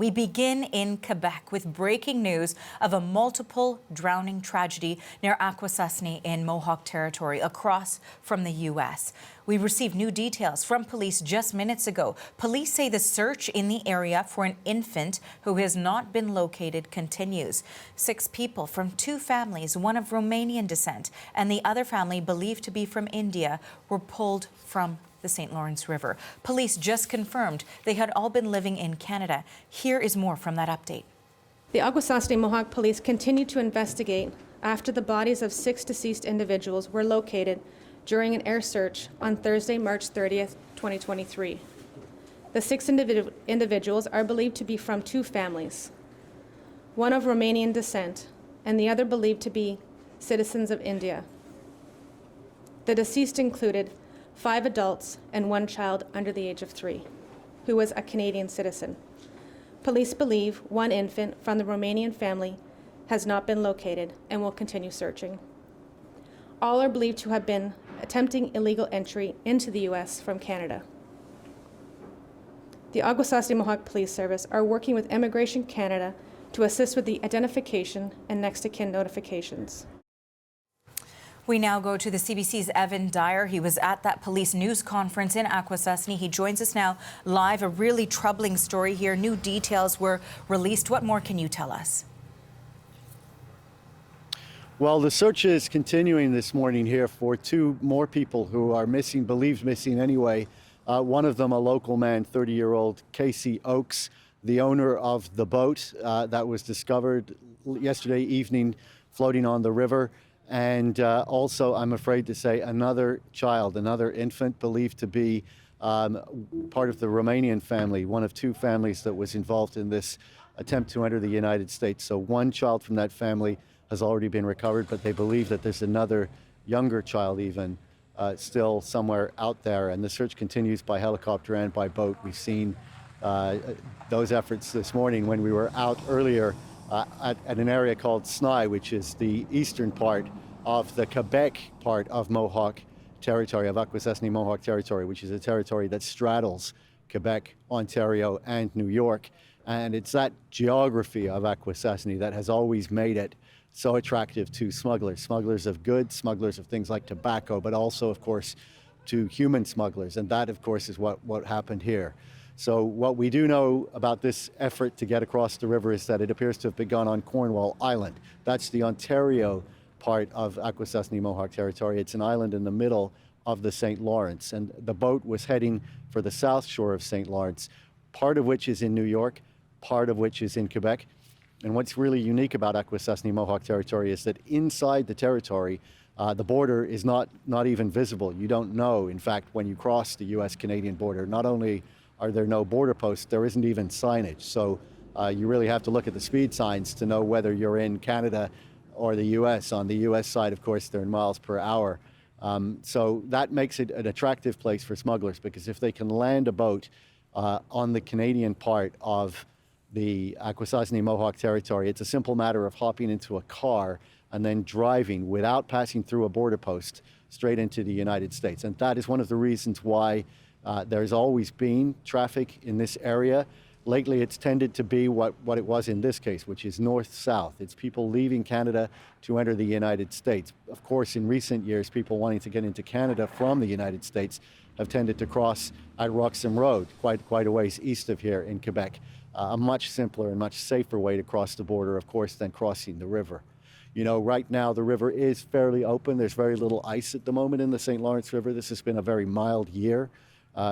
We begin in Quebec with breaking news of a multiple drowning tragedy near Akwesasne in Mohawk Territory, across from the U.S. We received new details from police just minutes ago. Police say the search in the area for an infant who has not been located continues. 6 people from 2 families, one of Romanian descent and the other family believed to be from India, were pulled from the St. Lawrence River. Police just confirmed they had all been living in Canada. Here is more from that update. The Akwesasne Mohawk Police continue to investigate after the bodies of 6 deceased individuals were located during an air search on Thursday, March 30th, 2023. The 6 individuals are believed to be from 2 families, one of Romanian descent and the other believed to be citizens of India. The deceased included 5 adults and 1 child under the age of 3, who was a Canadian citizen. Police believe 1 infant from the Romanian family has not been located and will continue searching. All are believed to have been attempting illegal entry into the U.S. from Canada. The Akwesasne Mohawk Police Service are working with Immigration Canada to assist with the identification and next of kin notifications. We now go to the CBC's Evan Dyer. He was at that police news conference in Akwesasne. He joins us now live. A really troubling story here. New details were released. What more can you tell us? Well, the search is continuing this morning here for 2 more people who are missing, believed missing anyway. One of them, a local man, 30-year-old Casey Oakes, the owner of the boat that was discovered yesterday evening floating on the river. And also, I'm afraid to say, another child, another infant believed to be part of the Romanian family, one of 2 families that was involved in this attempt to enter the United States. So 1 child from that family has already been recovered, but they believe that there's another younger child even still somewhere out there. And the search continues by helicopter and by boat. We've seen those efforts this morning when we were out earlier at an area called Sny, which is the eastern part of the Quebec part of Mohawk Territory, of Akwesasne Mohawk Territory, which is a territory that straddles Quebec, Ontario, and New York. And it's that geography of Akwesasne that has always made it so attractive to smugglers, smugglers of goods, smugglers of things like tobacco, but also, of course, to human smugglers. And that, of course, is what happened here. So what we do know about this effort to get across the river is that it appears to have begun on Cornwall Island. That's the Ontario part of Akwesasne Mohawk Territory. It's an island in the middle of the St. Lawrence. And the boat was heading for the south shore of St. Lawrence, part of which is in New York, part of which is in Quebec. And what's really unique about Akwesasne Mohawk Territory is that inside the territory, the border is not even visible. You don't know, in fact, when you cross the U.S.-Canadian border, not only are there no border posts, there isn't even signage. So you really have to look at the speed signs to know whether you're in Canada or the U.S. On the U.S. side, of course, they're in miles per hour. So that makes it an attractive place for smugglers, because if they can land a boat on the Canadian part of the Akwesasne Mohawk Territory, it's a simple matter of hopping into a car and then driving without passing through a border post straight into the United States. And that is one of the reasons why there's always been traffic in this area. Lately, it's tended to be what it was in this case, which is north-south. It's people leaving Canada to enter the United States. Of course, in recent years, people wanting to get into Canada from the United States have tended to cross at Roxham Road, quite a ways east of here in Quebec. A much simpler and much safer way to cross the border, of course, than crossing the river. You know, right now the river is fairly open. There's very little ice at the moment in the St. Lawrence River. This has been a very mild year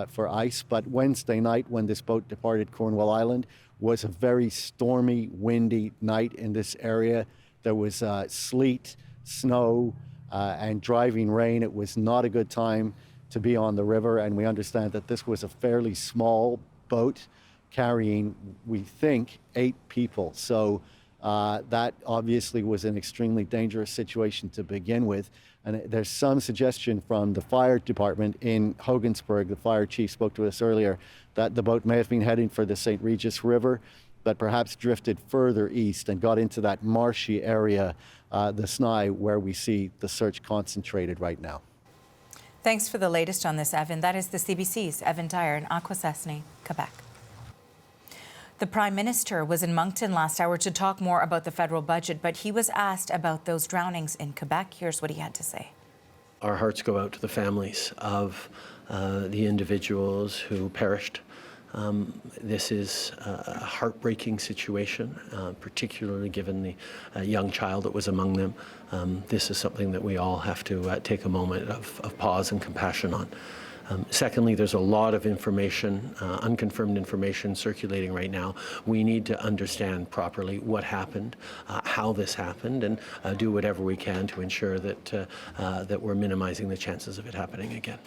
for ice, but Wednesday night, when this boat departed Cornwall Island, was a very stormy, windy night in this area. There was sleet, snow, and driving rain. It was not a good time to be on the river, and we understand that this was a fairly small boat carrying, we think, 8 people. So that obviously was an extremely dangerous situation to begin with. And there's some suggestion from the fire department in Hogansburg, the fire chief spoke to us earlier, that the boat may have been heading for the St. Regis River, but perhaps drifted further east and got into that marshy area, the Sny, where we see the search concentrated right now. Thanks for the latest on this, Evan. That is the CBC's Evan Dyer in Akwesasne, Quebec. The Prime Minister was in Moncton last hour to talk more about the federal budget, but he was asked about those drownings in Quebec. Here's what he had to say. Our hearts go out to the families of the individuals who perished. This is a heartbreaking situation, particularly given the young child that was among them. This is something that we all have to take a moment of pause and compassion on. Secondly, there's a lot of information, unconfirmed information circulating right now. We need to understand properly what happened, how this happened, and do whatever we can to ensure that, that we're minimizing the chances of it happening again.